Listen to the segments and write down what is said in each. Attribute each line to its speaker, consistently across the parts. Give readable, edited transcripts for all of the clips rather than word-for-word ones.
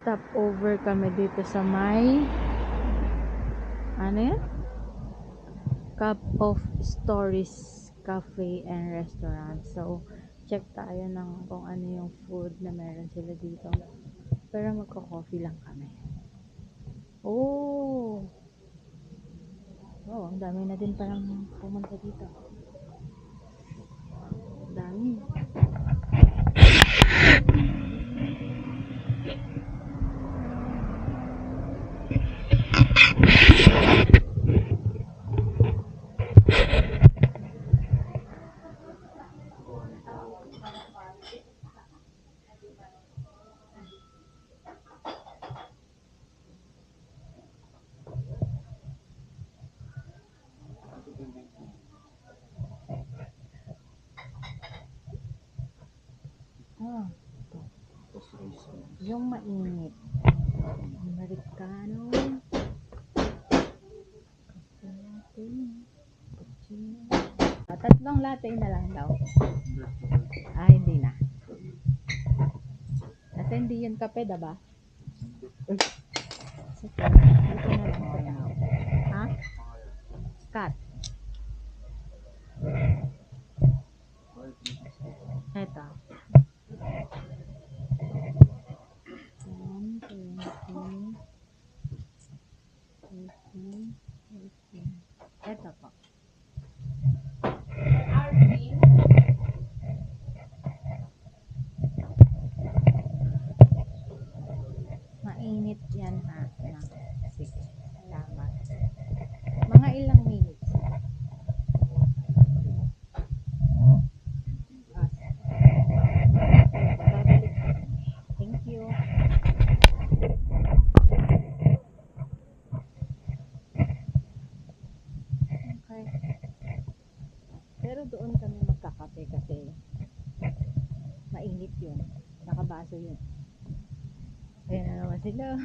Speaker 1: Stop over kami dito sa may ano yan? Cup of Stories Cafe and Restaurant. So, check tayo ng kung ano yung food na meron sila dito. Pero magko-coffee lang kami. Oh! Oh, ang dami na din parang pumunta dito. Ang dami. Ah, yung mainit. Americano. Latte. Cappuccino. Tatlong latte na lang daw. Hindi na. Kasi hindi yun kape, diba? Sige, dito na lang for now. Ha? Cut. Eto. 1, 20, 18, 18. Eto po. Mainit yan ha. Sige. Salamat. Mga ilang minutes. Babalik. Thank you. Okay. Pero doon kami magkakape kasi mainit yun. Nakabaso yun. Ayan na naman sila.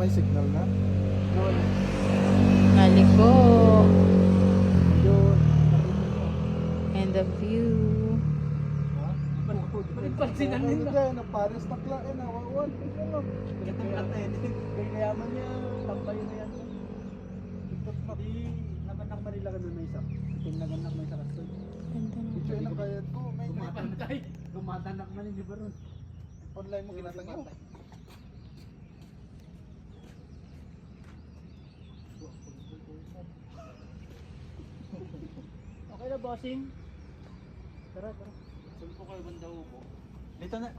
Speaker 2: May signal na?
Speaker 1: Naliko. And the view.
Speaker 2: Pansinan nila. Napares na klain. Nawawan. Kayaman niya. Tampay na yan. Naganak Manila ka na may isa. Naganak may isa kastoy. Ito yung nakayat ko. Gumatanak man hindi ba ron? Online mo ginatangyo. Okay na bossing. Tara. Saan po kayo banda upo? Dito na.